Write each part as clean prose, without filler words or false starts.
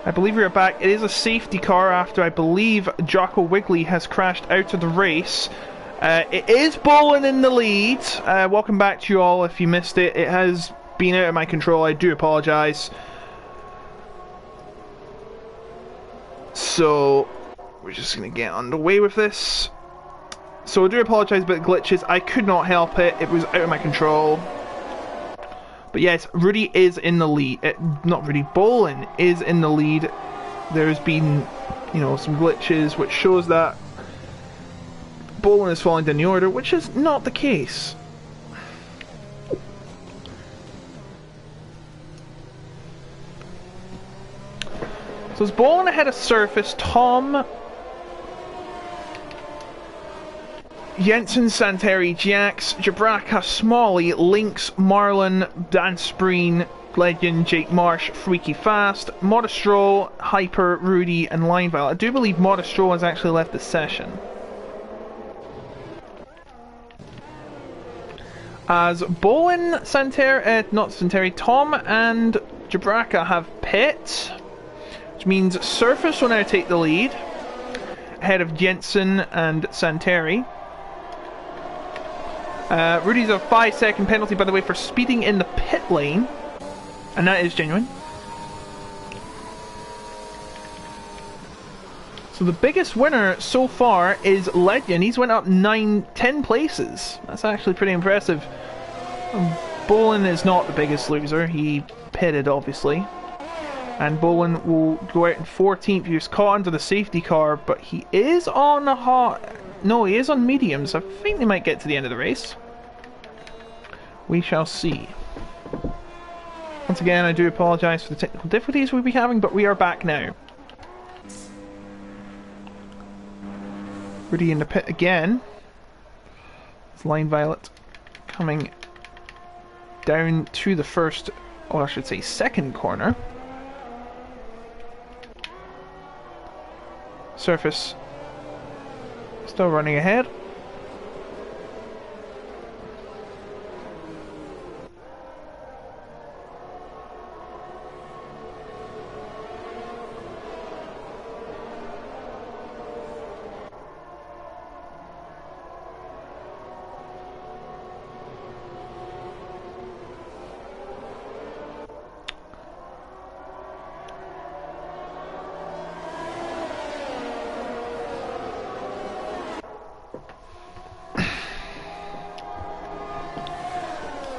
I believe we are back. It is a safety car after I believe Jocko Wiggly has crashed out of the race. It is Bolin in the lead. Welcome back to you all if you missed it. It has been out of my control. I do apologise. So, we're just going to get underway with this. So I do apologise about the glitches. I could not help it. It was out of my control. But yes, Rudy is in the lead. Not Rudy, Bolin is in the lead. There's been, you know, some glitches which shows that Bolin is falling down the order, which is not the case. So it's Bolin ahead of Surface, Tom, Jensen, Santeri, Jax, Jabraka, Smalley, Lynx, Marlon, Dan Spreen, Legend, Jake Marsh, Freaky Fast, Modestro, Hyper, Rudy, and Lineville. I do believe Modestro has actually left the session. As Bolin, not Santeri, Tom and Jabraka have pit, which means Surface will now take the lead, ahead of Jensen and Santeri. Rudy's a 5-second penalty, by the way, for speeding in the pit lane, and that is genuine. So the biggest winner so far is Legend. He's went up 10 places. That's actually pretty impressive. Bolin is not the biggest loser. He pitted, obviously. And Bolin will go out in 14th. He was caught under the safety car, but he is on a hot... No, he is on mediums. I think they might get to the end of the race. We shall see. Once again, I do apologise for the technical difficulties we'll be having, but we are back now. Rudy in the pit again. It's Line Violet coming down to the first, or I should say second corner. Surface still running ahead.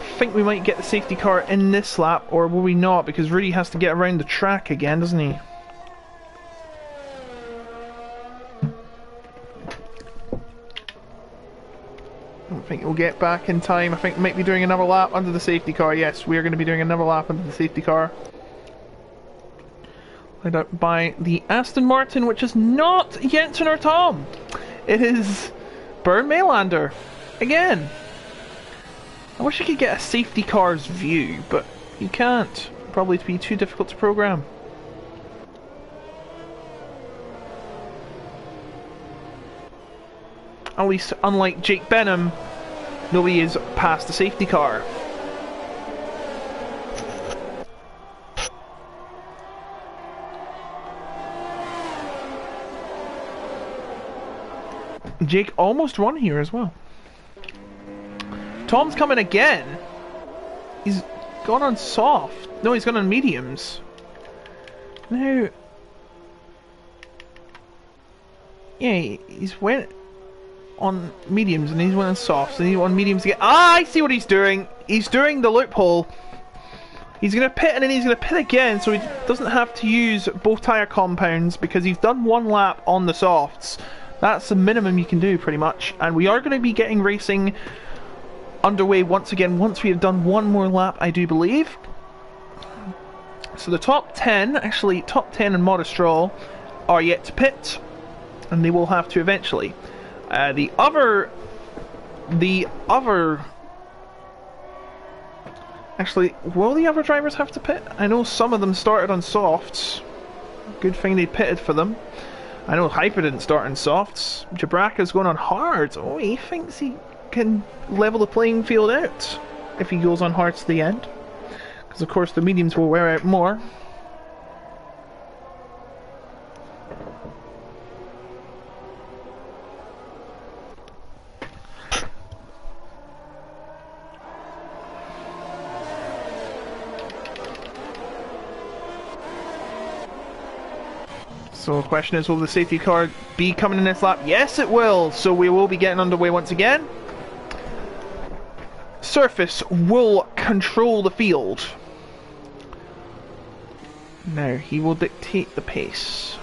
I think we might get the safety car in this lap, or will we not? Because Rudy has to get around the track again, doesn't he? I don't think we'll get back in time. I think we might be doing another lap under the safety car. Yes, we are going to be doing another lap under the safety car. Led out by the Aston Martin, which is not Jensen or Tom. It is Bernd Maylander again. I wish you could get a safety car's view, but you can't. Probably to be too difficult to program. At least, unlike Jake Benham, nobody is past the safety car. Jake almost won here as well. Tom's coming again. He's gone on soft. No, he's gone on mediums. Now, yeah, he's went on mediums and he's went on softs and he's on mediums again. Ah, I see what he's doing. He's doing the loophole. He's going to pit and then he's going to pit again, so he doesn't have to use both tyre compounds because he's done one lap on the softs. That's the minimum you can do, pretty much. And we are going to be getting racing underway once again once we have done one more lap, I do believe. So the top 10, actually top 10 and Modestral are yet to pit, and they will have to eventually. The other actually, will the other drivers have to pit? I know some of them started on softs. Good thing they pitted for them. I know Hyper didn't start on softs. Jabraka's going on hard. Oh, he thinks he can level the playing field out if he goes on hard to the end, because of course the mediums will wear out more. So the question is, will the safety car be coming in this lap? Yes, it will. So we will be getting underway once again. Surface will control the field. Now he will dictate the pace.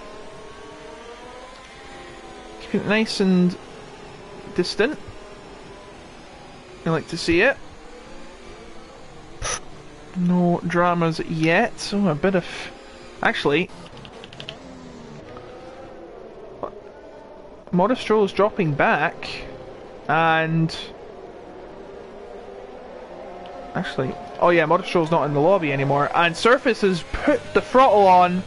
Keep it nice and distant. I like to see it. No dramas yet. So a bit of... Actually... Modestro is dropping back. And... Actually... Oh yeah, Modestro's not in the lobby anymore. And Surface has put the throttle on.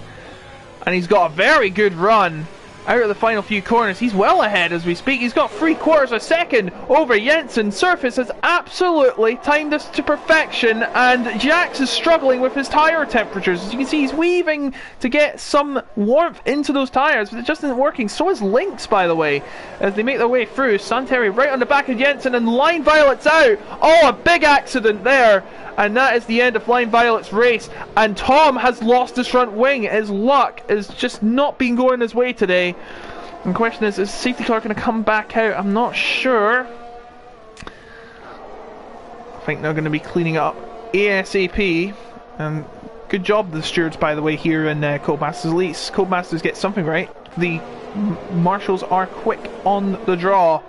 And he's got a very good run. Out of the final few corners, he's well ahead as we speak. He's got 3/4 a second over Jensen. Surface has absolutely timed this to perfection, and Jax is struggling with his tyre temperatures. As you can see, he's weaving to get some warmth into those tyres, but it just isn't working. So is Lynx, by the way, as they make their way through. Santeri right on the back of Jensen, and Line Violet's out. Oh, a big accident there. And that is the end of Flying Violet's race. And Tom has lost his front wing. His luck has just not been going his way today. And the question is safety car going to come back out? I'm not sure. I think they're going to be cleaning up ASAP. And good job, the stewards, by the way, here in Codemasters. At least Codemasters get something right. The marshals are quick on the draw.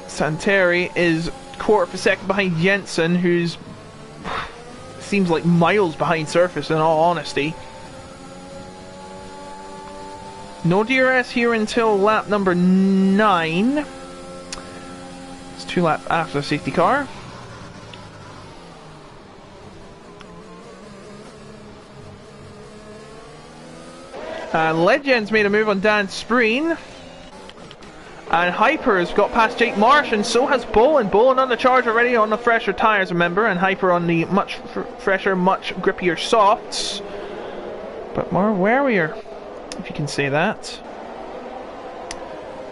Santeri is 1/4 of a second behind Jensen, who's seems like miles behind Surface in all honesty. No DRS here until lap number 9. It's 2 laps after the safety car. Legends made a move on Dan Spreen. And Hyper has got past Jake Marsh, and so has Bolin. Bolin on the charge already on the fresher tyres, remember, and Hyper on the much fresher, much grippier softs. But more warier, if you can say that.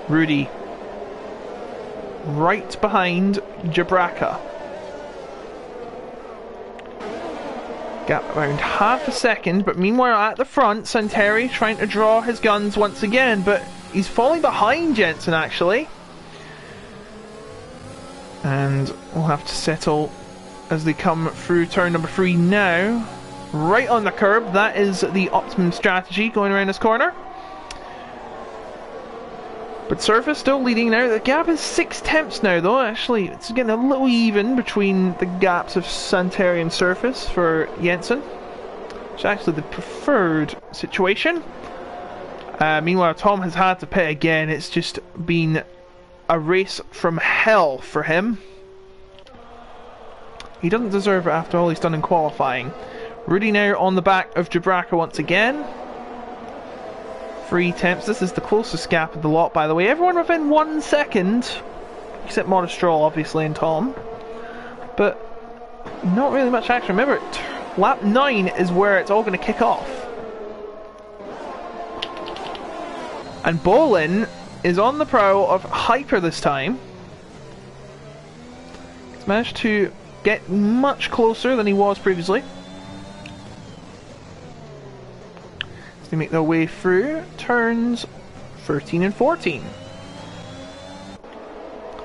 Rudy right behind Jabraka. Gap around half a second, but meanwhile at the front, Santeri trying to draw his guns once again, but he's falling behind Jensen actually. And we'll have to settle as they come through turn number 3 now. Right on the curb, that is the optimum strategy going around this corner. But Surface still leading now. The gap is 6 tenths now though. Actually, it's getting a little even between the gaps of Santeri and Surface for Jensen. It's actually the preferred situation. Meanwhile, Tom has had to pit again. It's just been a race from hell for him. He doesn't deserve it after all he's done in qualifying. Rudy now on the back of Jabraka once again. 3 tenths. This is the closest gap of the lot, by the way. Everyone within 1 second, except Modestroll, obviously, and Tom. But not really much action. Remember, lap 9 is where it's all going to kick off. And Bolin is on the prow of Hyper this time. He's managed to get much closer than he was previously. As they make their way through turns 13 and 14.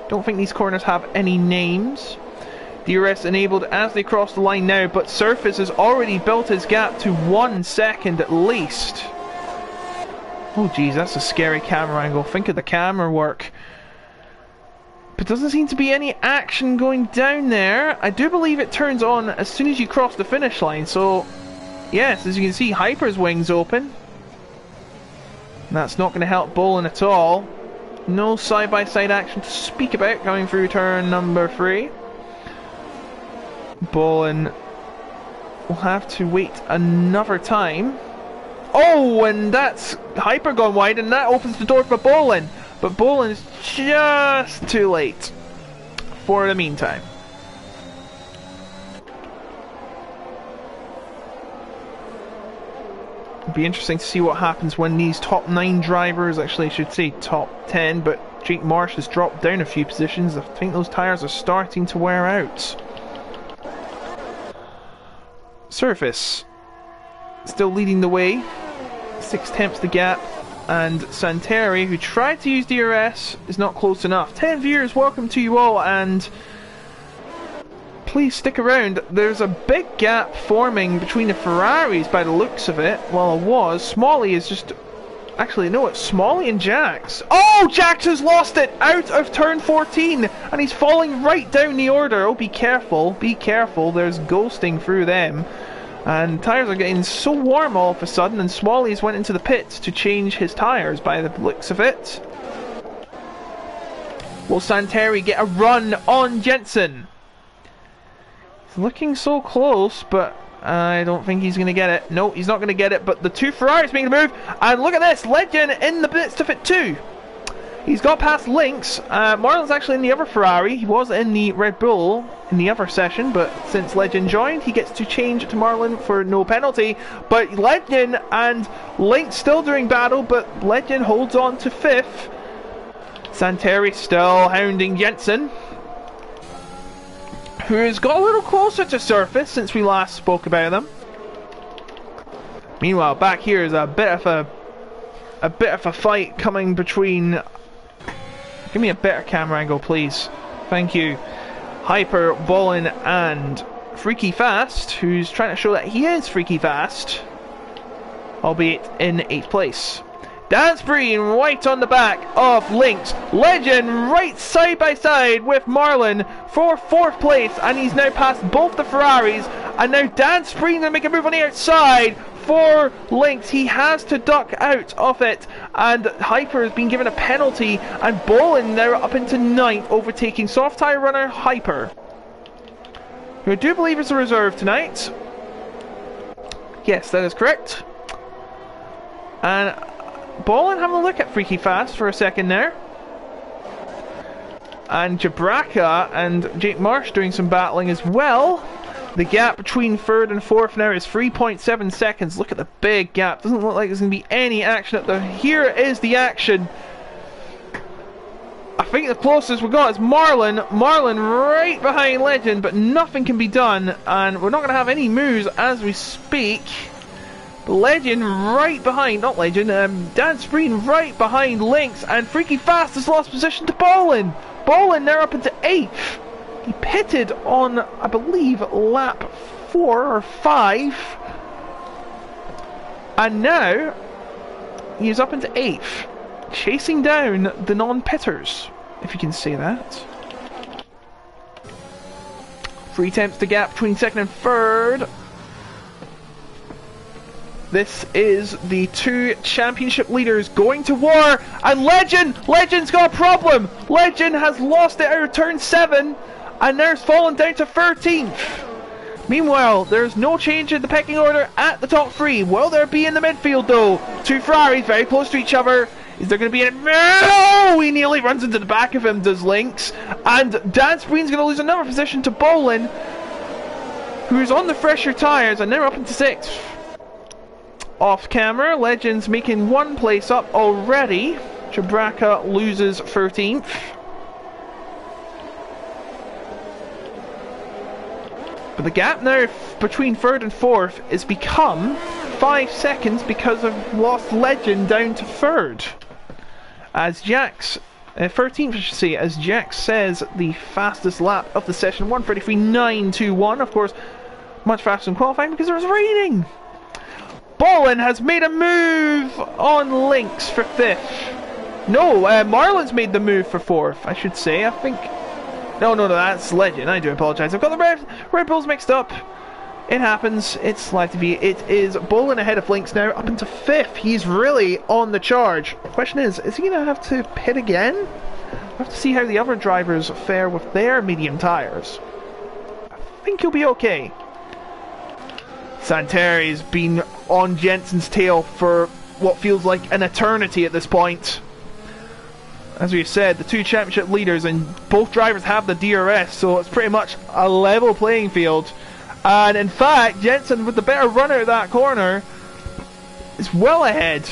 Don't think these corners have any names. DRS enabled as they cross the line now, but Surface has already built his gap to 1 second at least. Oh geez, that's a scary camera angle. Think of the camera work. But doesn't seem to be any action going down there. I do believe it turns on as soon as you cross the finish line. So, yes, as you can see, Hyper's wings open. That's not going to help Bolin at all. No side-by-side action to speak about going through turn number 3. Bolin will have to wait another time. Oh, and that's Hyper gone wide, and that opens the door for Bolin. But Bolin's just too late for the meantime. It'll be interesting to see what happens when these top 9 drivers, actually I should say top 10, but Jake Marsh has dropped down a few positions. I think those tyres are starting to wear out. surface. Still leading the way. 6/10 the gap. And Santeri, who tried to use DRS, is not close enough. 10 viewers, welcome to you all, and please stick around. There's a big gap forming between the Ferraris by the looks of it. Well, it was. Smalley is just... Actually, no, it's Smalley and Jax. Oh, Jax has lost it out of turn 14, and he's falling right down the order. Oh, be careful, be careful. There's ghosting through them. And tyres are getting so warm all of a sudden, and Smalley's went into the pits to change his tyres by the looks of it. Will Santeri get a run on Jensen? He's looking so close, but I don't think he's going to get it. No, he's not going to get it, but the two Ferraris making the move, and look at this, Legend in the midst of it too. He's got past Lynx. Marlon's actually in the other Ferrari. He was in the Red Bull in the other session, but since Legend joined, he gets to change to Marlon for no penalty. But Legend and Lynx still doing battle, but Legend holds on to 5th. Santeri still hounding Jensen, who has got a little closer to surface since we last spoke about them. Meanwhile, back here is a bit of a fight coming between... Give me a better camera angle, please. Thank you. Hyper, Ballin, and Freaky Fast, who's trying to show that he is freaky fast, albeit in 8th place. Dance Breen right on the back of Lynx. Legend right side by side with Marlon for 4th place, and he's now passed both the Ferraris, and now Dance Breen gonna make a move on the outside for Lynx. He has to duck out of it, and Hyper has been given a penalty, and Bolin now up into 9th, overtaking soft tyre runner Hyper, who I do believe is a reserve tonight. Yes, that is correct. And Bolin having a look at Freaky Fast for a second there. And Jabraka and Jake Marsh doing some battling as well. The gap between 3rd and 4th now is 3.7 seconds. Look at the big gap. Doesn't look like there's going to be any action up there. Here is the action. I think the closest we got is Marlon. Marlon right behind Legend, but nothing can be done. And we're not going to have any moves as we speak. Legend right behind, not Legend, Dan Spreen right behind Lynx, and Freaky Fast has lost position to Bolin. Bolin now up into 8th. He pitted on, I believe, lap 4 or 5. And now he is up into 8th, chasing down the non-pitters, if you can say that. 3/10 the gap between 2nd and 3rd. This is the 2 championship leaders going to war, and Legend's got a problem. Legend has lost it out of turn 7, and now it's fallen down to 13th. Meanwhile, there's no change in the pecking order at the top 3. Will there be in the midfield though? 2 Ferraris very close to each other. Is there going to be no? He nearly runs into the back of him, does Lynx. And Dan Spreen's going to lose another position to Bolin, who's on the fresher tyres, and they're up into 6th. Off camera, Legends making 1 place up already. Jabraka loses 13th. But the gap now between 3rd and 4th is become 5 seconds because of lost Legend down to 3rd. As Jax, 13th I should say, as Jax says the fastest lap of the session, 1:33.921. Of course, much faster than qualifying because it was raining. Bolin has made a move on Lynx for 5th. No, Marlon's made the move for 4th, I should say. I think... No, that's Legend. I do apologise. I've got the Red Bulls mixed up. It happens. It's live to be. It is Bolin ahead of Lynx now, up into 5th. He's really on the charge. The question is he going to have to pit again? We'll have to see how the other drivers fare with their medium tyres. I think he'll be okay. Santeri's been on Jensen's tail for what feels like an eternity at this point. As we've said, the 2 championship leaders, and both drivers have the DRS, so it's pretty much a level playing field. And in fact, Jensen, with the better run out of that corner, is well ahead.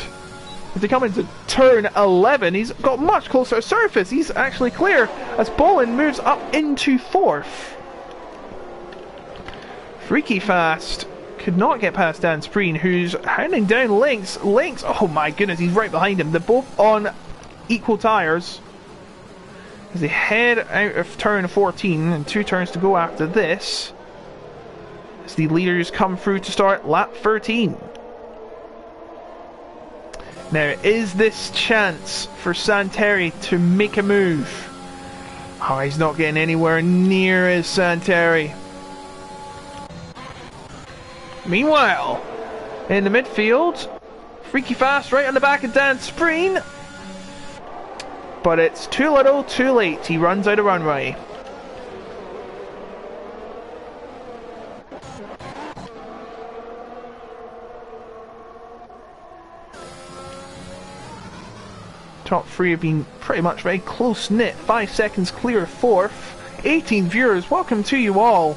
As they come into turn 11, he's got much closer to surface. He's actually clear as Bolin moves up into 4th. Freaky Fast could not get past Dan Spreen, who's hounding down Lynx. Lynx, oh my goodness, he's right behind him. They're both on equal tyres. As they head out of turn 14, and 2 turns to go after this, as the leaders come through to start lap 13. Now, is this chance for Santeri to make a move? Oh, he's not getting anywhere near as Santeri. Meanwhile, in the midfield, Freaky Fast right on the back of Dan Spreen. But it's too little, too late. He runs out of runway. Top 3 have been pretty much very close-knit. 5 seconds clear of 4th. 18 viewers, welcome to you all.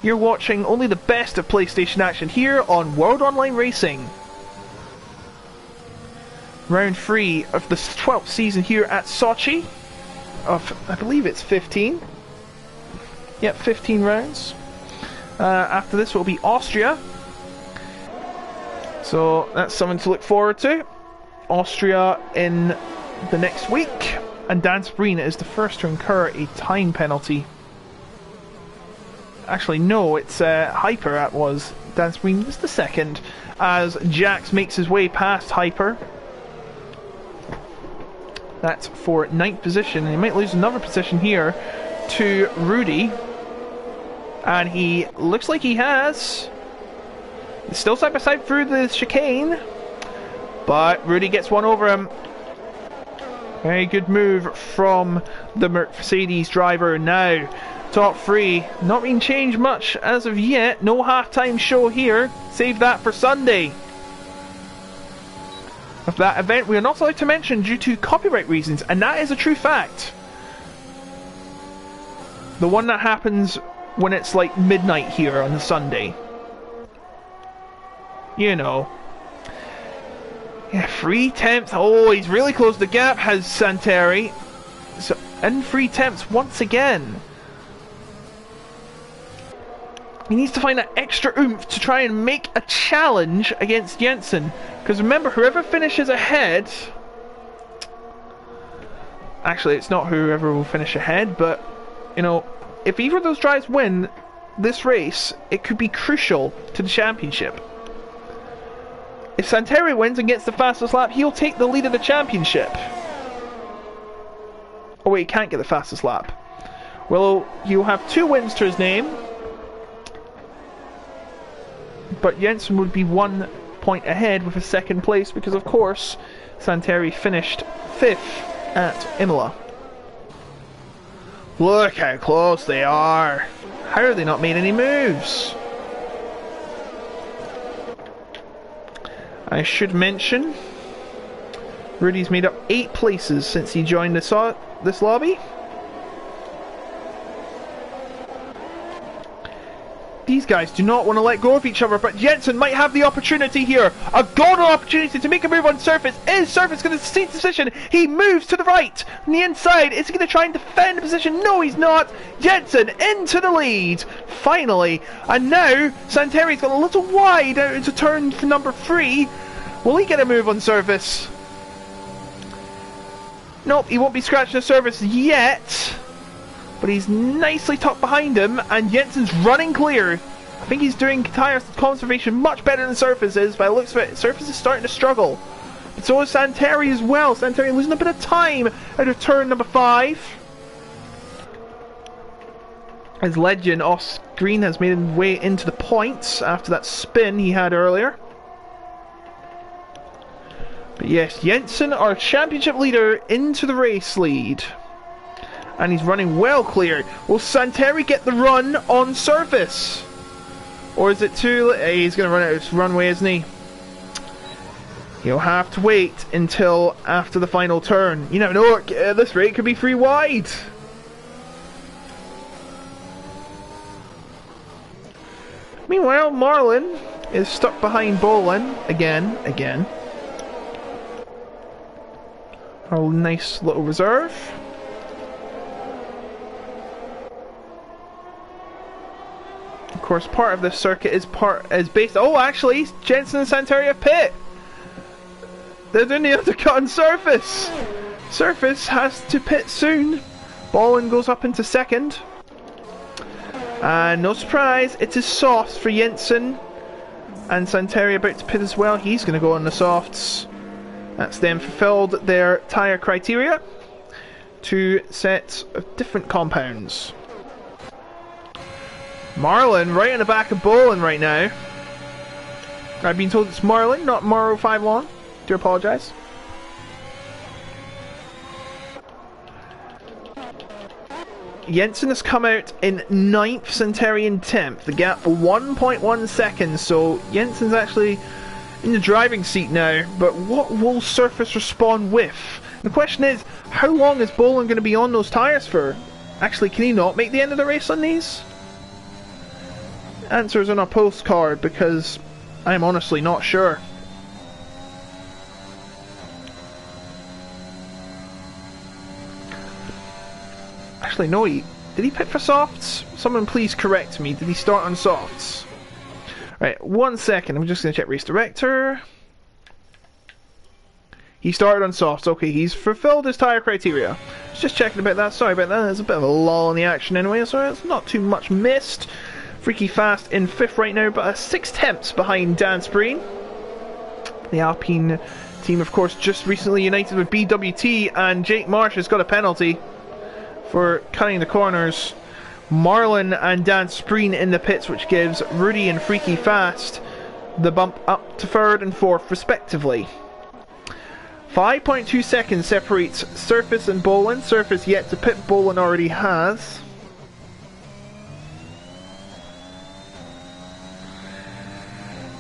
You're watching only the best of PlayStation action here on World Online Racing. Round 3 of the 12th season here at Sochi. Of, I believe it's 15. Yep, 15 rounds. After this will be Austria. So that's something to look forward to. Austria in the next week, and Dan Spreen is the first to incur a time penalty. Actually, no, it's Hyper that was. Dan Spreen was the second, as Jax makes his way past Hyper. That's for 9th position, and he might lose another position here to Rudy. And he looks like he has. It's still side by side through the chicane. But Rudy gets one over him. Very good move from the Mercedes driver. Now, top 3. Not being changed much as of yet. No halftime show here. Save that for Sunday. Of that event, we are not allowed to mention due to copyright reasons. And that is a true fact. The one that happens when it's like midnight here on a Sunday. You know. Yeah, 3/10. Oh, he's really closed the gap, has Santeri. So, in 3/10 once again. He needs to find that extra oomph to try and make a challenge against Jensen. Because remember, whoever finishes ahead... Actually, it's not whoever will finish ahead, but, you know, if either of those drivers win this race, it could be crucial to the championship. If Santeri wins and gets the fastest lap, he'll take the lead of the championship. Oh wait, he can't get the fastest lap. Well, he'll have 2 wins to his name. But Jensen would be 1 point ahead with a 2nd place because, of course, Santeri finished 5th at Imola. Look how close they are. How are they not made any moves? I should mention, Rudy's made up 8 places since he joined this lobby. These guys do not want to let go of each other, but Jensen might have the opportunity here. A golden opportunity to make a move on Surface. Is Surface going to sustain position? He moves to the right. On the inside, is he going to try and defend the position? No, he's not. Jensen into the lead. Finally. And now, Santeri's got a little wide out into turn for number 3. Will he get a move on Surface? Nope, he won't be scratching the surface yet. But he's nicely tucked behind him, and Jensen's running clear. I think he's doing tyre conservation much better than Surface is, by the looks of it. Surface is starting to struggle. But so is Santeri as well. Santeri losing a bit of time out of turn number 5. As Legend off screen has made his way into the points after that spin he had earlier. But yes, Jensen, our championship leader, into the race lead. And he's running well clear. Will Santeri get the run on Surface? Or is it too late? He's going to run out of runway, isn't he? He'll have to wait until after the final turn. You never know, at this rate, it could be 3 wide. Meanwhile, Marlin is stuck behind Bolin again. A nice little reserve. course, part of this circuit is based. Oh, actually, Jensen and Santeri have pit. They're doing the undercut on Surface. Surface has to pit soon. Ballin goes up into second. And no surprise, it is softs for Jensen. And Santeri about to pit as well. He's going to go on the softs. That's them fulfilled their tyre criteria. 2 sets of different compounds. Marlin right in the back of Bolin right now. I've been told it's Marlin, not Morrow 5 long. Do apologise. Jensen has come out in 9th, Santeri in 10th. The gap 1.1 seconds, so Jensen's actually in the driving seat now. But what will Surface respond with? The question is, how long is Bolin going to be on those tyres for? Actually, can he not make the end of the race on these? Answers on a postcard, because I'm honestly not sure. Actually, no, did he pit for softs? Someone please correct me. Did he start on softs? Right, 1 second. I'm just going to check race director. He started on softs. Okay, he's fulfilled his tyre criteria. Just checking about that. Sorry about that. There's a bit of a lull in the action anyway, so it's not too much missed. Freaky Fast in 5th right now, but 6 tenths behind Dan Spreen. The Alpine team, of course, just recently united with BWT, and Jake Marsh has got a penalty for cutting the corners. Marlin and Dan Spreen in the pits, which gives Rudy and Freaky Fast the bump up to 3rd and 4th respectively. 5.2 seconds separates Surface and Bolin. Surface yet to pit, Bolin already has.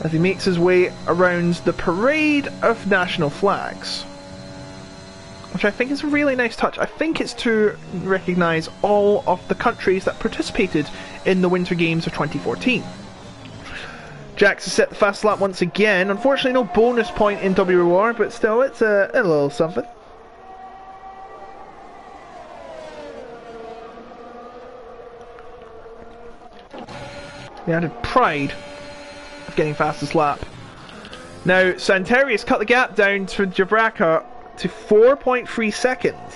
As he makes his way around the parade of national flags, which I think is a really nice touch. I think it's to recognise all of the countries that participated in the Winter Games of 2014. Jax has set the fast lap once again. Unfortunately, no bonus point in WOR, but still, it's a little something. The added pride of getting fastest lap. Now, Santeri has cut the gap down to Jabraka to 4.3 seconds.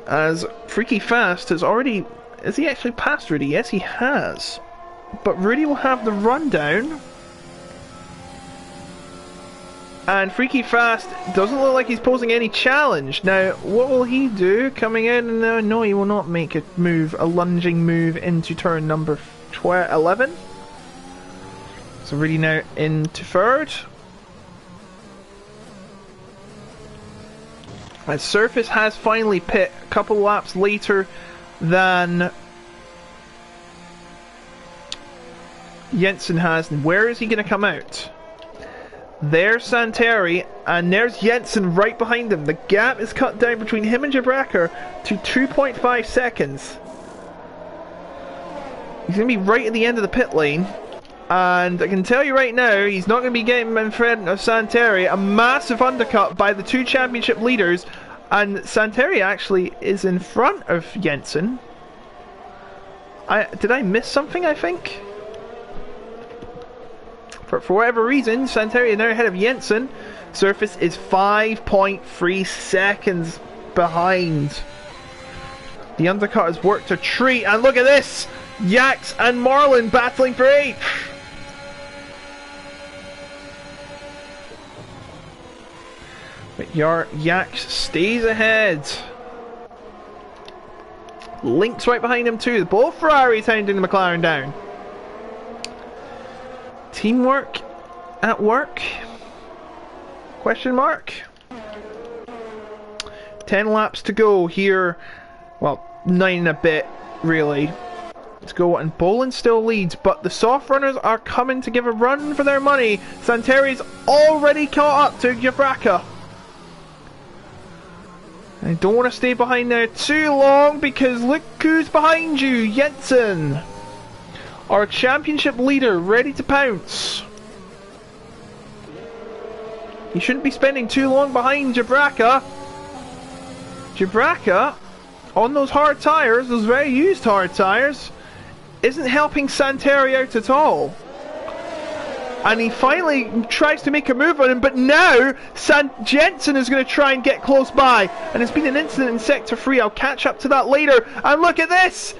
As Freaky Fast has already... Has he actually passed Rudy? Yes, he has. But Rudy will have the rundown. And Freaky Fast doesn't look like he's posing any challenge. Now, what will he do coming in? No, he will not make a move, a lunging move into turn number 11. So Rudy now into 3rd. As Surface has finally pit a couple laps later than Jensen has. And where is he going to come out? There's Santeri, and there's Jensen right behind him. The gap is cut down between him and Jabraka to 2.5 seconds. He's going to be right at the end of the pit lane. And I can tell you right now, he's not going to be getting in front of Santeri. A massive undercut by the 2 championship leaders. And Santeri actually is in front of Jensen. Did I miss something, I think? For whatever reason, Santeri is now ahead of Jensen. Surface is 5.3 seconds behind. The undercut has worked a treat. And look at this! Yax and Marlin battling for 8th. But Yax stays ahead. Link's right behind him too. Both Ferraris hounding the McLaren down. Teamwork at work? Question mark? 10 laps to go here. Well, 9 and a bit, really. Let's go, and Bolin still leads, but the soft runners are coming to give a run for their money. Santeri's already caught up to Jabraka. I don't want to stay behind there too long, because look who's behind you, Jensen. Our championship leader, ready to pounce. He shouldn't be spending too long behind Jabraka. Jabraka, on those hard tyres, those very used hard tyres, isn't helping Santeri out at all. And he finally tries to make a move on him, but now Jensen is going to try and get close by. And there's been an incident in Sector 3, I'll catch up to that later. And look at this!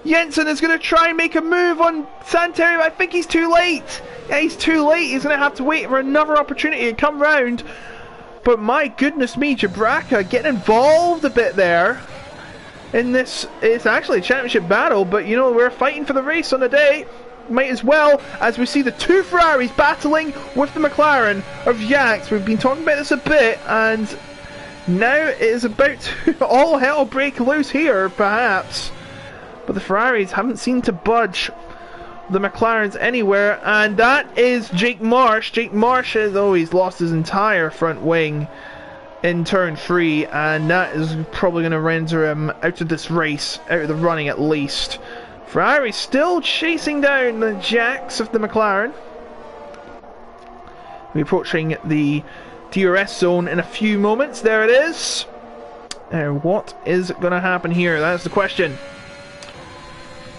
Jensen is going to try and make a move on Santeri, but I think he's too late. Yeah, he's too late. He's going to have to wait for another opportunity to come round. But my goodness me, Jabraka getting involved a bit there. In this, it's actually a championship battle, but you know, we're fighting for the race on the day. Might as well, as we see the two Ferraris battling with the McLaren of Yax. We've been talking about this a bit, and now it is about to all hell break loose here, perhaps. But the Ferraris haven't seemed to budge the McLarens anywhere, and that is Jake Marsh. Jake Marsh has always lost his entire front wing in turn 3, and that is probably going to render him out of this race, out of the running at least. Ferrari still chasing down the Jacks of the McLaren. We're approaching the DRS zone in a few moments. There it is. What is going to happen here? That's the question.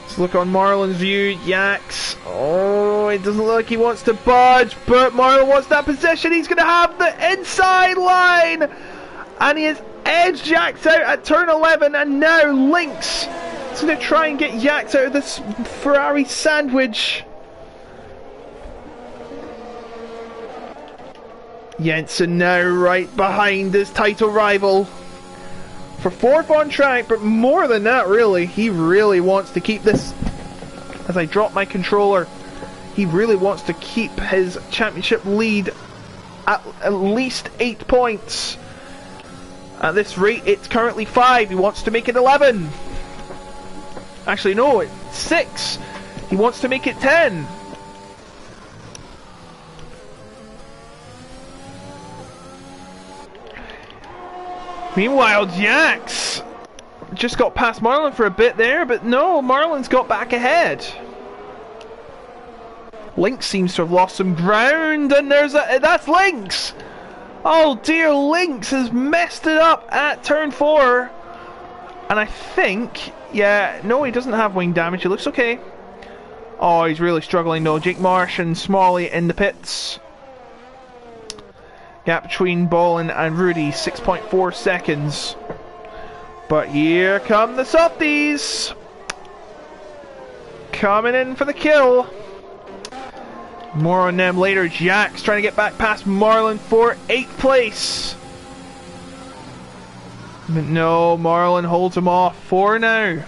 Let's look on Marlon's view. Yax. Oh, it doesn't look like he wants to budge, but Marlon wants that position. He's going to have the inside line. And he has edged Yax out at turn 11, and now Lynx is going to try and get Yax out of this Ferrari sandwich. Jensen now right behind his title rival for 4th on track, but more than that really, he really wants to keep this. As I drop my controller, he really wants to keep his championship lead at least 8 points. At this rate, it's currently 5. He wants to make it 11. Actually, no, it's 6. He wants to make it 10. Meanwhile, Jax just got past Marlon for a bit there, but no, Marlon's got back ahead. Lynx seems to have lost some ground, and that's Lynx! Oh dear, Lynx has messed it up at turn 4. And I think, yeah, no, he doesn't have wing damage, it looks okay. Oh, he's really struggling though. Jake Marsh and Smalley in the pits. Gap between Bolin and Rudy, 6.4 seconds. But here come the softies. Coming in for the kill. More on them later. Jax trying to get back past Marlon for 8th place. But no, Marlon holds him off for now.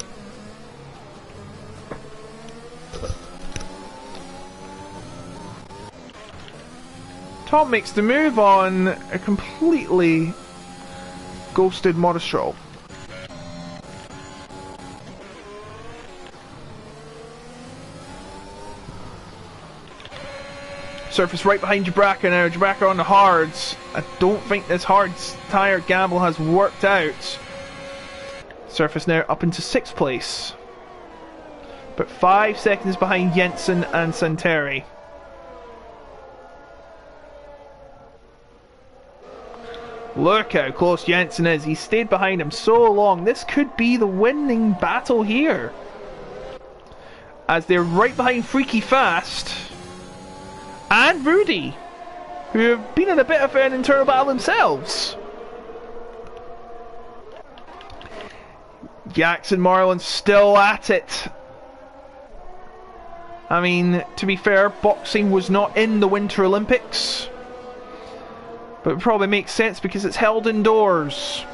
Tom makes the move on a completely ghosted Modestro. Surface right behind Jabraka now. Jabraka on the hards. I don't think this hards tyre gamble has worked out. Surface now up into 6th place. But 5 seconds behind Jensen and Santeri. Look how close Jensen is. He stayed behind him so long. This could be the winning battle here. As they're right behind Freaky Fast and Rudy, who have been in a bit of an internal battle themselves. Yax and Marlon still at it. I mean, to be fair, boxing was not in the Winter Olympics. But it probably makes sense because it's held indoors.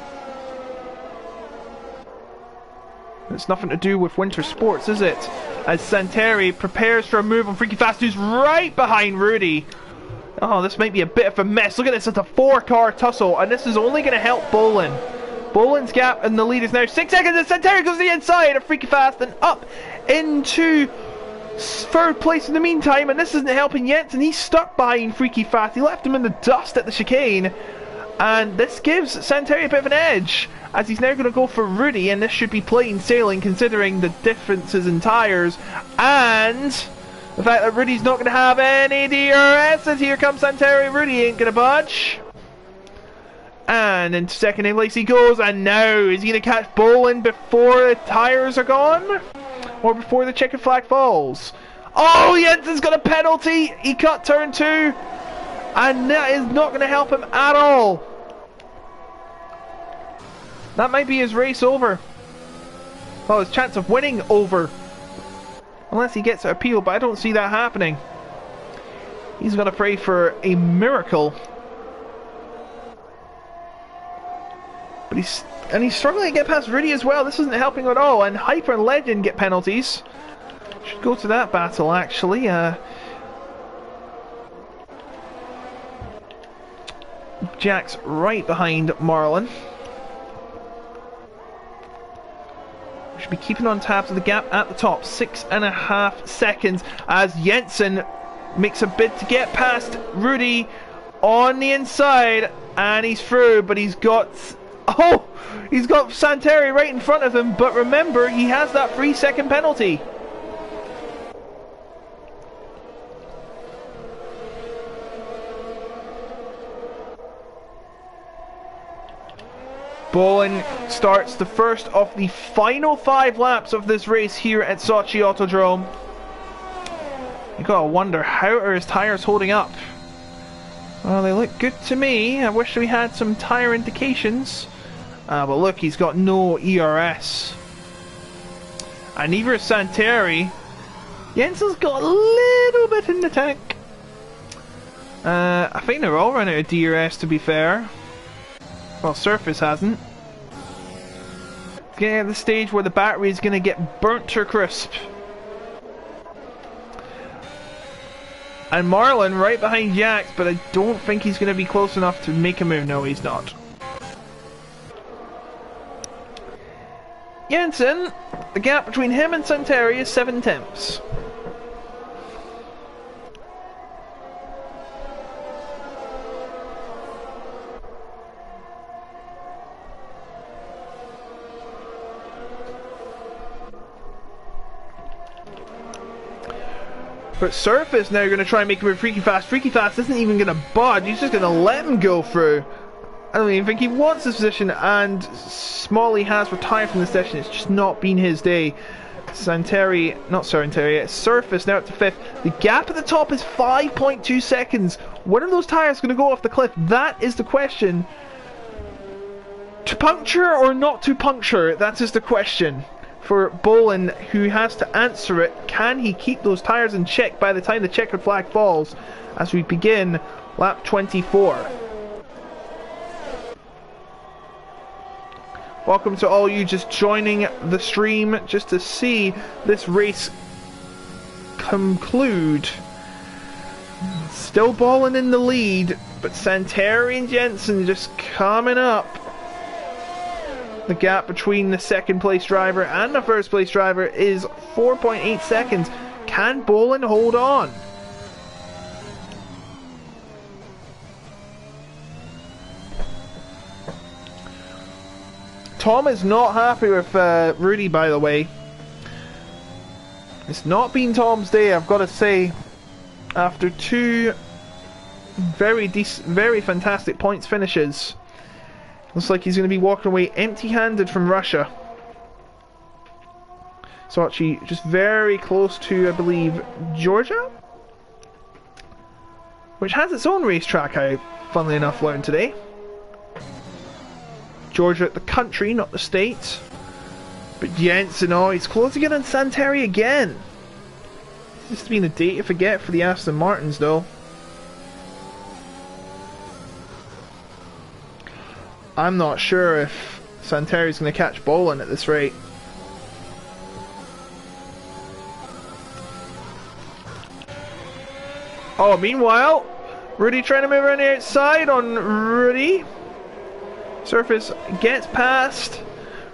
It's nothing to do with winter sports, is it? As Santeri prepares for a move on Freaky Fast, who's right behind Rudy. Oh, this might be a bit of a mess. Look at this, it's a 4-car tussle, and this is only going to help Bolin. Bolin's gap in the lead is now 6 seconds, and Santeri goes to the inside of Freaky Fast and up into 3rd place in the meantime, and this isn't helping Jensen. He's stuck behind Freaky Fast. He left him in the dust at the chicane, and this gives Santeri a bit of an edge, as he's now going to go for Rudy, and this should be plain sailing considering the differences in tyres and the fact that Rudy's not going to have any DRS. As here comes Santeri. Rudy ain't going to budge, and into 2nd place he goes, and now is he going to catch Bolin before the tyres are gone? or before the checkered flag falls. Oh, Jensen's got a penalty! He cut turn 2, and that is not going to help him at all. That might be his race over. Well, his chance of winning over. Unless he gets an appeal, but I don't see that happening. He's got to pray for a miracle. But he's struggling to get past Rudy as well. This isn't helping at all. And Hyper and Legend get penalties. Should go to that battle actually. Jack's right behind Marlon. We should be keeping on tabs of the gap at the top. 6.5 seconds as Jensen makes a bid to get past Rudy on the inside, and he's through, but he's got Santeri right in front of him, but remember, he has that 3-second penalty. Bolin starts the first of the final 5 laps of this race here at Sochi Autodrome. You gotta wonder, how are his tyres holding up? Well, they look good to me. I wish we had some tyre indications. But look, he's got no ERS. And neither is Santeri. Jensen's got a little bit in the tank. I think they're all running out of DRS, to be fair. Well, Surface hasn't. It's getting at the stage where the battery is going to get burnt to a crisp. And Marlon right behind Jax, but I don't think he's going to be close enough to make a move. No, he's not. Jensen, the gap between him and Santeri is 7 tenths. But Surface now going to try and make him move Freaky Fast. Freaky Fast isn't even going to budge, he's just going to let him go through. I don't even think he wants this position, and Smalley has retired from the session. It's just not been his day. Surface now up to 5th. The gap at the top is 5.2 seconds. When are those tyres going to go off the cliff? That is the question. To puncture or not to puncture? That is the question for Bolin, who has to answer it. Can he keep those tyres in check by the time the checkered flag falls as we begin lap 24? Welcome to all you just joining the stream just to see this race conclude. Still Bolin in the lead, but Santeri and Jensen just coming up. The gap between the second place driver and the first place driver is 4.8 seconds. Can Bolin hold on? Tom is not happy with Rudy, by the way. It's not been Tom's day, I've got to say. After 2 very fantastic points finishes, looks like he's going to be walking away empty-handed from Russia. So actually, just very close to, I believe, Georgia, which has its own racetrack, I funnily enough learned today. Georgia, the country, not the state. But Jensen, oh, he's closing in on Santeri again. This has been a day to forget for the Aston Martins, though. I'm not sure if Santeri's going to catch Bolin at this rate. Oh, meanwhile, Rudy trying to move around the outside on Rudy. Surface gets past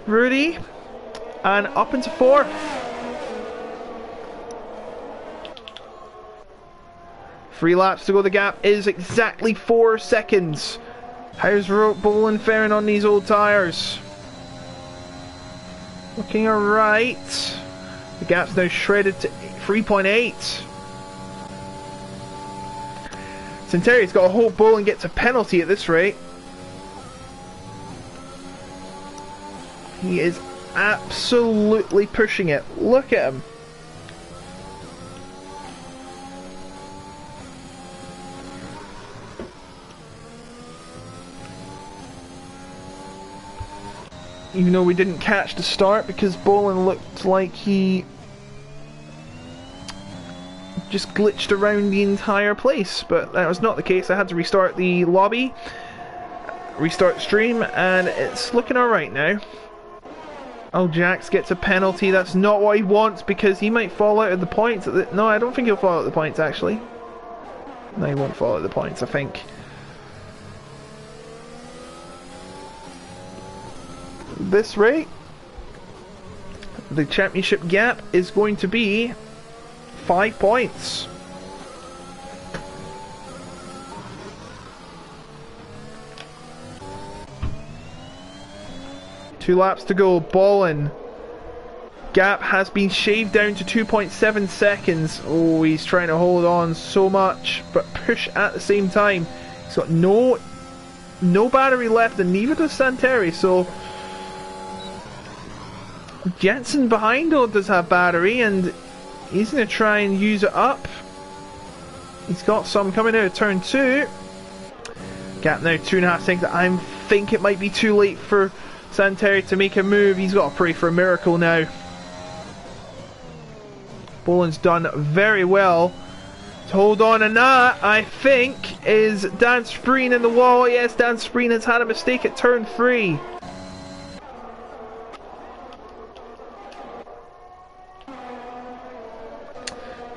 Rudy and up into 4th. Three laps to go. The gap is exactly 4 seconds. How's Bolin faring on these old tyres? Looking alright. The gap's now shredded to 3.8. Santeri's got to hope Bolin gets a penalty at this rate. He is absolutely pushing it. Look at him. Even though we didn't catch the start because Bolin looked like he just glitched around the entire place, but that was not the case. I had to restart the lobby, restart stream, and it's looking alright now. Oh, Jax gets a penalty. That's not what he wants because he might fall out of the points. No, I don't think he'll fall out of the points actually. No, he won't fall out of the points, I think. This rate, the championship gap is going to be 5 points. Two laps to go. Bolin. Gap has been shaved down to 2.7 seconds. Oh, he's trying to hold on so much, but push at the same time. He's got no battery left, and neither does Santeri, so Jensen behind though does have battery, and he's going to try and use it up. He's got some coming out of turn 2. Gap now 2.5 seconds. I think it might be too late for Santeri to make a move. He's got to pray for a miracle now. Bolin's done very well to hold on, and that, I think, is Dan Spreen in the wall. Yes, Dan Spreen has had a mistake at turn 3.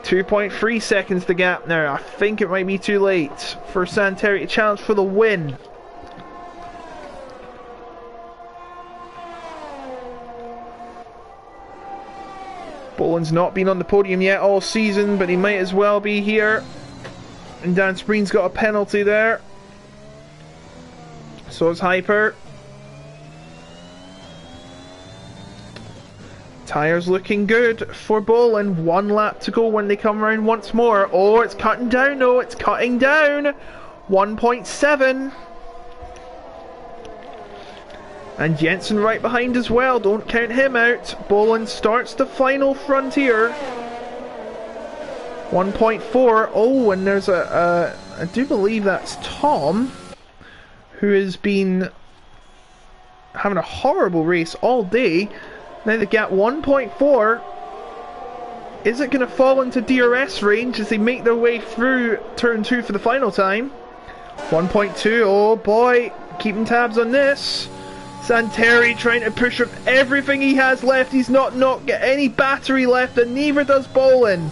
.3 seconds the gap now. I think it might be too late for Santeri to challenge for the win. Bolin's not been on the podium yet all season, but he might as well be here. And Dan Spreen's got a penalty there. So is Hyper. Tyres looking good for Bolin. 1 lap to go when they come around once more. Oh, it's cutting down. No, it's cutting down. 1.7. And Jensen right behind as well. Don't count him out. Bolin starts the final frontier. 1.4. Oh, and there's I do believe that's Tom, who has been having a horrible race all day. Now they get 1.4. Is it going to fall into DRS range as they make their way through turn 2 for the final time? 1.2. Oh boy, keeping tabs on this. Santeri trying to push with everything he has left. He's not got any battery left, and neither does Bolin.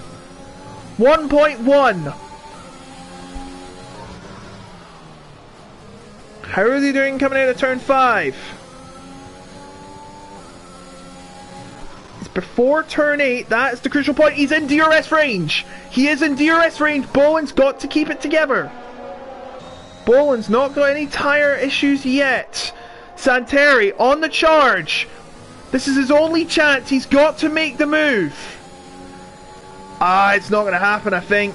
1.1. How are they doing coming out of turn 5? It's before turn 8. That is the crucial point. He's in DRS range. He is in DRS range. Bolin's got to keep it together. Bolin's not got any tyre issues yet. Santeri on the charge. This is his only chance. He's got to make the move. It's not going to happen, I think.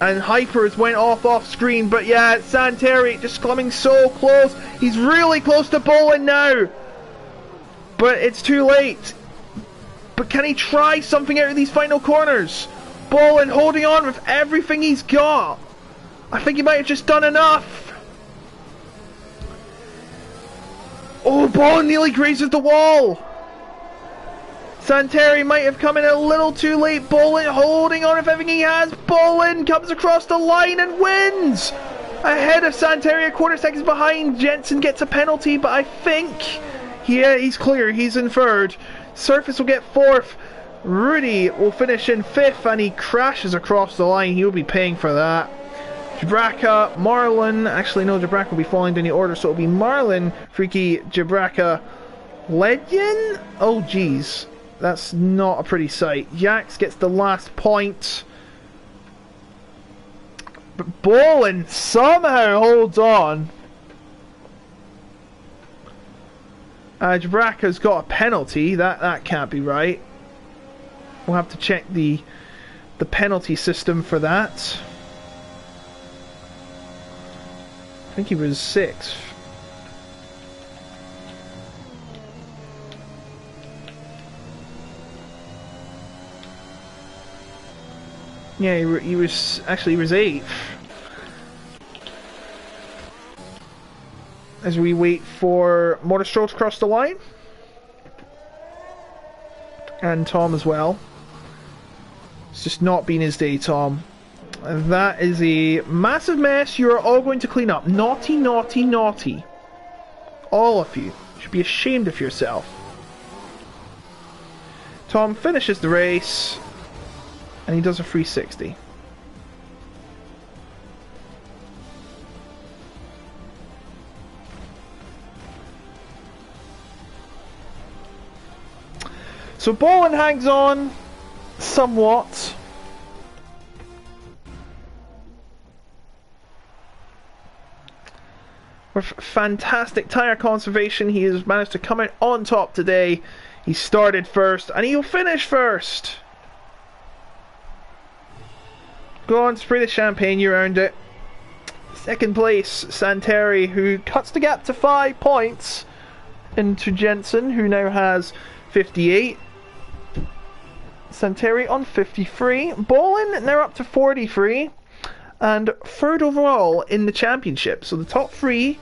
And Hypers went off screen, but yeah, Santeri just coming so close. He's really close to Bolin now. But it's too late. But can he try something out of these final corners? Bolin holding on with everything he's got. I think he might have just done enough. Oh, Bolin nearly grazes the wall. Santeri might have come in a little too late. Bolin holding on with everything he has. Bolin comes across the line and wins. Ahead of Santeri, a quarter seconds behind. Jensen gets a penalty, but I think he's clear. He's in 3rd. Surface will get 4th. Rudy will finish in 5th, and he crashes across the line. He'll be paying for that. Jabraka, Marlon. Actually, no, Jabraka will be falling down the order, so it'll be Marlon, Freaky, Jabraka, Legend. Oh, jeez. That's not a pretty sight. Jax gets the last point. But Bolin somehow holds on. Jabraka's got a penalty. That can't be right. We'll have to check the penalty system for that. I think he was 6th. Yeah, he was actually he was 8th. As we wait for Motorstroll to cross the line. And Tom as well. It's just not been his day, Tom. That is a massive mess you are all going to clean up. Naughty, naughty, naughty. All of you. You should be ashamed of yourself. Tom finishes the race. And he does a 360. So Bolin hangs on somewhat. With fantastic tyre conservation, he has managed to come out on top today. He started first and he'll finish first. Go on, spray the champagne, you earned it. Second place, Santeri, who cuts the gap to 5 points into Jensen, who now has 58. Santeri on 53. Bolin now up to 43. And third overall in the championship. So the top 3,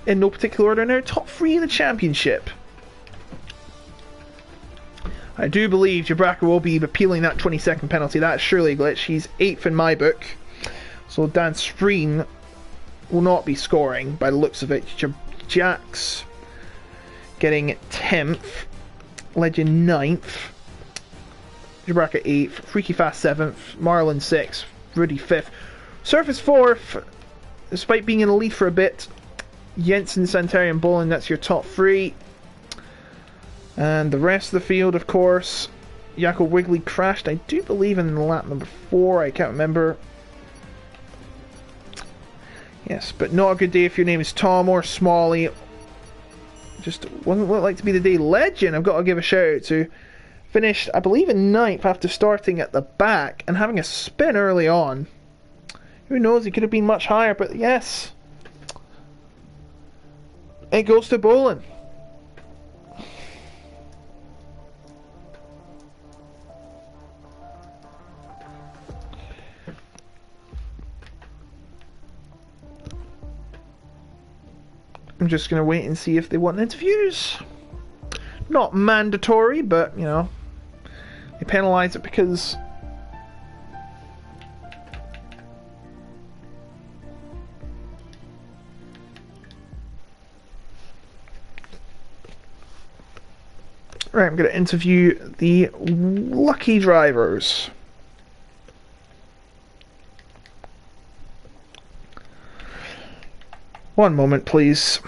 in no particular order now, top 3 in the championship. I do believe Jabraka will be appealing that 20-second penalty. That's surely a glitch. He's 8th in my book. So Dan Spreen will not be scoring by the looks of it. Jax getting 10th. Legend 9th. Jabraka 8th. Freaky Fast 7th. Marlon 6th. Rudy 5th. Surface 4th. Despite being in the lead for a bit. Jensen, Santeri and Bolin, that's your top 3. And the rest of the field, of course, Jakob Wigley crashed, I do believe, in lap number 4, I can't remember. Yes, but not a good day if your name is Tom or Smalley. Just wasn't what like to be the day. Legend, I've got to give a shout out to. Finished, I believe, in 9th after starting at the back and having a spin early on. Who knows, he could have been much higher, but yes. It goes to Bolin. I'm just going to wait and see if they want interviews. Not mandatory, but, you know, they penalise it because... Right, I'm going to interview the lucky drivers. One moment, please.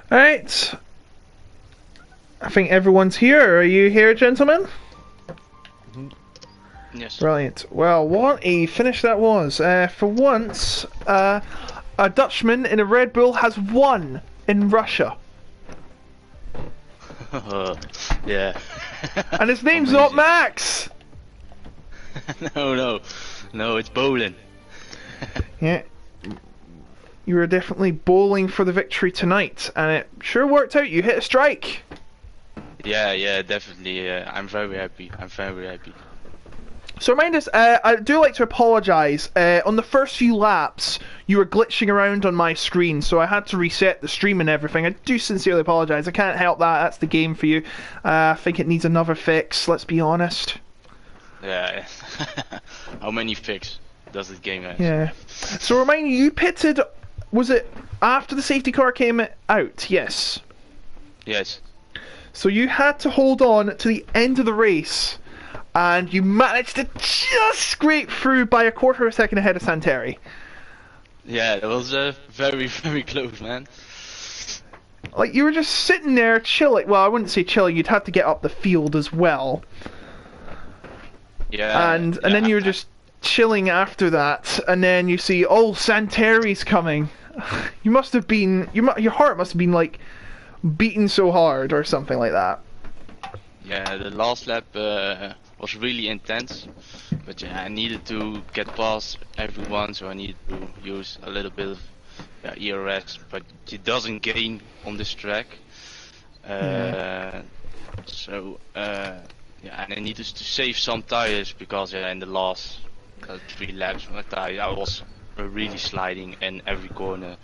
Alright. I think everyone's here. Are you here, gentlemen? Mm-hmm. Yes. Brilliant. Well, what a finish that was. For once, a Dutchman in a Red Bull has won in Russia. Yeah. And his name's not Max! No, it's Bolin. Yeah. You were definitely bowling for the victory tonight, and it sure worked out. You hit a strike. Yeah, definitely. I'm very happy. So remind us, I do like to apologise. On the first few laps, you were glitching around on my screen, so I had to reset the stream and everything. I do sincerely apologise. I can't help that. That's the game for you. I think it needs another fix, let's be honest. Yeah. How many fix does this game have? Yeah. So remind me, you pitted, was it after the safety car came out? Yes. Yes. So you had to hold on to the end of the race, and you managed to just scrape through by a quarter of a second ahead of Santeri. Yeah, it was very, very close, man. Like, you were just sitting there chilling. Well, I wouldn't say chilling, you'd have to get up the field as well. Yeah. And then you were just chilling after that, and then you see, oh, Santeri's coming. You must have been, your heart must have been, like, beating so hard or something like that. Yeah, the last lap was really intense, but yeah, I needed to get past everyone, so I needed to use a little bit of ERS, but it doesn't gain on this track. So yeah, and I needed to save some tires because in the last 3 laps my tire I was really sliding in every corner.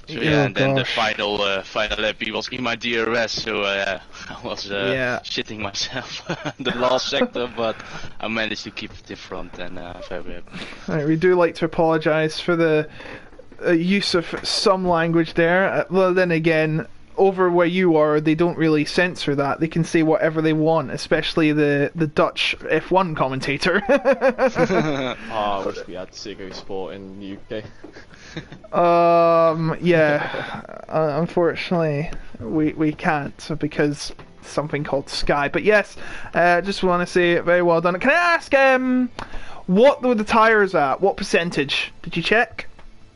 So yeah, and then the final lap he was in my DRS, so I was shitting myself the last sector, but I managed to keep it in front, and very happy. Right, we do like to apologise for the use of some language there. Well, then again, over where you are, they don't really censor that. They can say whatever they want, especially the Dutch F1 commentator. I wish we had Sigo Sport in the UK. Yeah, unfortunately we can't because something called Sky. But yes, just want to say very well done. Can I ask what were the tires at? What percentage? Did you check?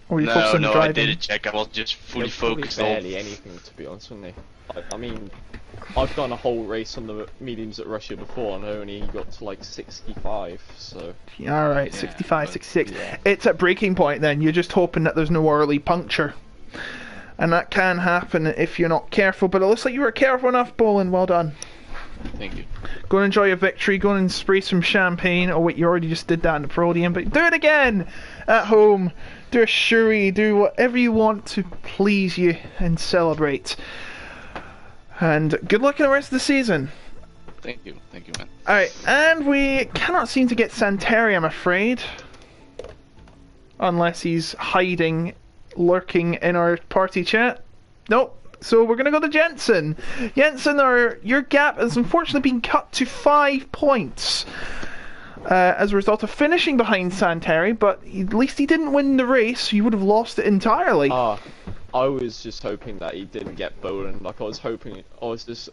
Or were you focused on driving? I didn't check. I was just fully focused on barely anything, to be honest with me. I mean, I've done a whole race on the mediums at Russia before and I only got to like 65, so... Alright, 65, 66. Yeah. It's at breaking point then, you're just hoping that there's no early puncture. And that can happen if you're not careful, but it looks like you were careful enough, Bolin, well done. Thank you. Go and enjoy your victory, go and spray some champagne. Oh wait, you already just did that in the podium, but do it again at home. Do a shuri, do whatever you want to please you and celebrate. And good luck in the rest of the season. Thank you, man. Alright, and we cannot seem to get Santeri, I'm afraid. Unless he's hiding, lurking in our party chat. Nope. So we're going to go to Jensen. Jensen, your gap has unfortunately been cut to 5 points. As a result of finishing behind Santeri, but at least he didn't win the race, so you would have lost it entirely. I was just hoping that he didn't get Bolin. Like I was just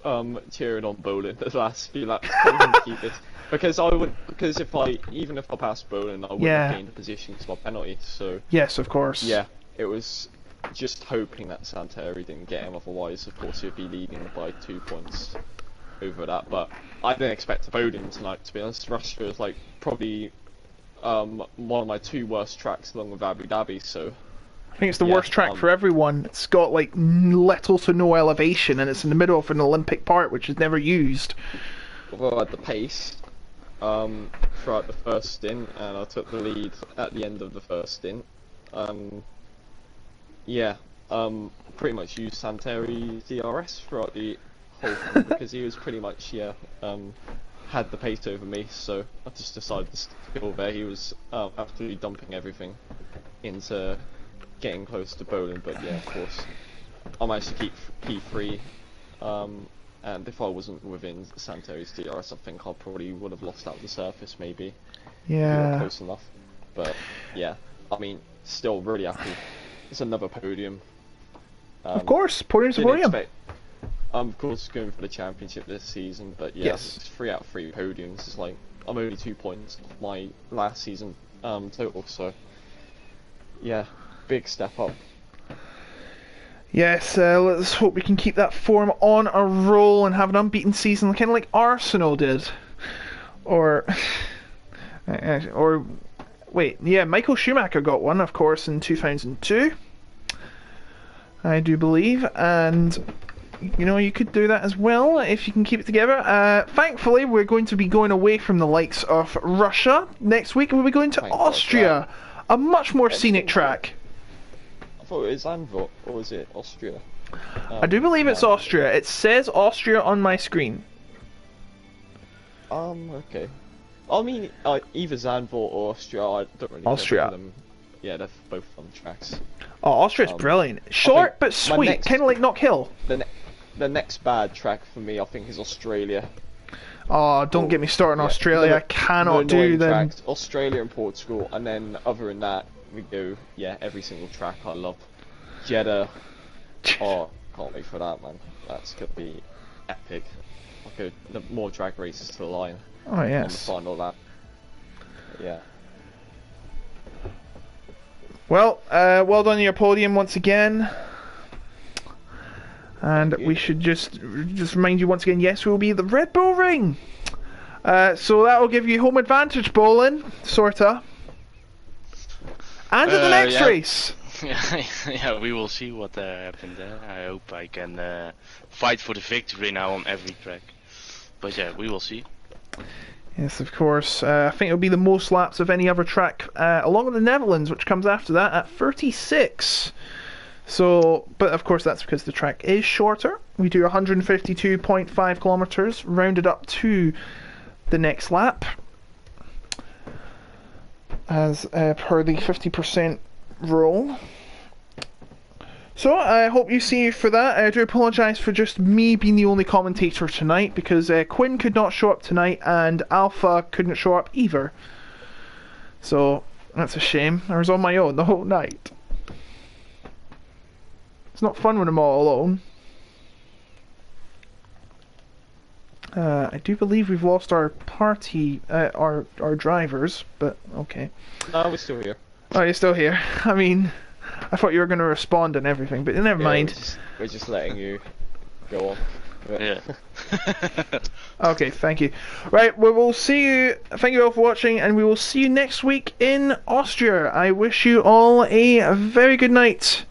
cheering on Bolin the last few laps to keep it. Because even if I passed Bolin, I wouldn't have gained a position because my penalty. So yes, of course. Yeah, it was just hoping that Santeri didn't get him. Otherwise, of course, he'd be leading by 2 points over that. But I didn't expect a podium tonight, to be honest. Russia is like probably one of my 2 worst tracks along with Abu Dhabi, so I think it's the worst track for everyone. It's got like little to no elevation and it's in the middle of an Olympic park which is never used. Well, I had the pace throughout the first stint and I took the lead at the end of the first stint. Pretty much used Santeri DRS throughout the whole thing because he was pretty much had the pace over me, so I just decided to go there. He was absolutely dumping everything into getting close to Bolin, but yeah, of course I managed to keep P3, and if I wasn't within Santeri's DRS I think I probably would have lost out the surface maybe. Yeah. If we were close enough. But yeah, I mean, still really happy. It's another podium. Of course, podium's a podium. I'm of course going for the championship this season, but yeah, yes. It's 3 out of 3 podiums. It's like I'm only 2 points off my last season total, so yeah, big step up. Yes, let's hope we can keep that form on a roll and have an unbeaten season, kind of like Arsenal did, or wait, yeah, Michael Schumacher got one, of course, in 2002, I do believe, and you know, you could do that as well if you can keep it together. Thankfully, we're going to be going away from the likes of Russia next week, and we'll be going to Thank God, Austria, a much more scenic Everything- track. I thought it was Zandvoort, or was it Austria? I do believe it's Austria. It says Austria on my screen. Okay. I mean, either Zandvoort or Austria, I don't really Austria. know them. Yeah, they're both fun tracks. Oh, Austria's brilliant. Short think but my sweet, next- kind of like Knock Hill. The next bad track for me, I think, is Australia. Oh, don't get me started on Australia. I cannot do annoying them. tracks, Australia and Portugal, and then other than that, we go, every single track I love. Jeddah. Oh, can't wait for that, man. That's gonna be epic. Like more drag races to the line Oh, on the yes. final lap. Yeah. Well, well done on your podium once again. And Thank you. we should just remind you once again, yes, we'll be at the Red Bull Ring. So that will give you home advantage, Bolin, sorta. And at the next yeah. race. Yeah, we will see what happened there. I hope I can fight for the victory now on every track. But yeah, we will see. Yes, of course. I think it'll be the most laps of any other track, along with the Netherlands, which comes after that at 36. So, but of course that's because the track is shorter. We do 152.5 kilometers, rounded up to the next lap, as per the 50% rule. So I hope you see you for that. I do apologise for just me being the only commentator tonight, because Quinn could not show up tonight and Alpha couldn't show up either. So that's a shame. I was on my own the whole night. It's not fun when I'm all alone. I do believe we've lost our party, our drivers, but okay. No, we're still here. Oh, you're still here. I mean, I thought you were going to respond and everything, but never mind. We're just letting you go on. Yeah. Okay, thank you. Right, we will see you. Thank you all for watching, and we will see you next week in Austria. I wish you all a very good night.